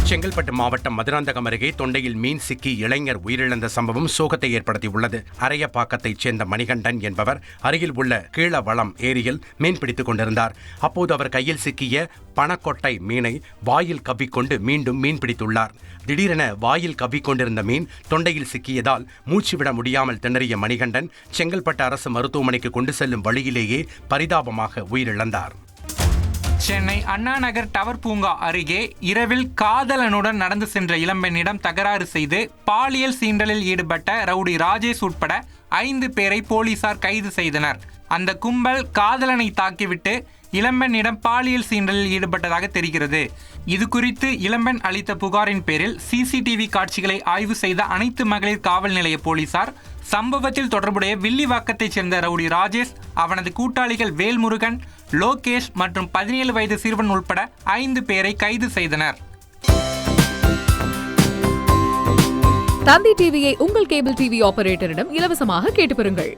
செங்கல்பட்டு மாவட்டம் மதுராந்தகம் அருகே தொண்டையில் மீன் சிக்கி இளைஞர் உயிரிழந்த சம்பவம் சோகத்தை ஏற்படுத்தியுள்ளது. அரையப்பாக்கத்தைச் சேர்ந்த மணிகண்டன் என்பவர் அருகில் உள்ள கீழவளம் ஏரியில் மீன் பிடித்துக் கொண்டிருந்தார். அப்போது அவர் கையில் சிக்கிய பணக்கொட்டை மீனை வாயில் கவ்விக்கொண்டு மீண்டும் மீன் பிடித்துள்ளார். திடீரென வாயில் கவ்விக்கொண்டிருந்த மீன் தொண்டையில் சிக்கியதால் மூச்சுவிட முடியாமல் திணறிய மணிகண்டன் செங்கல்பட்டு அரசு மருத்துவமனைக்கு கொண்டு செல்லும் வழியிலேயே பரிதாபமாக உயிரிழந்தார். சென்னை அண்ணா நகர் டவர் பூங்கா அருகே இரவில் காதலனுடன் நடந்து சென்ற இளம்பெண்ணிடம் தகராறு செய்து பாலியல் சீண்டலில் ஈடுபட்ட ரவுடி ராஜேஷ் உட்பட 5 பேரை போலீசார் கைது செய்தனர். அந்த கும்பல் காதலனை தாக்கிவிட்டு இளம்பெண்ணிடம் பாலியல் சீண்டலில் ஈடுபட்டதாக தெரிகிறது. இது குறித்து இளம்பெண் அளித்த புகாரின் பேரில் சிசிடிவி காட்சிகளை ஆய்வு செய்த அனைத்து மகளிர் காவல் நிலைய போலீசார் சம்பவத்தில் தொடர்புடைய வில்லிவாக்கத்தைச் சேர்ந்த ரவுடி ராஜேஷ், அவனது கூட்டாளிகள் வேல்முருகன், லோகேஷ் மற்றும் 17 வயது சிறுவன் உட்பட 5 பேரை கைது செய்தனர். தந்தி டிவியை உங்கள் கேபிள் டிவி ஆபரேட்டரிடம் இலவசமாக கேட்டு பெறுங்கள்.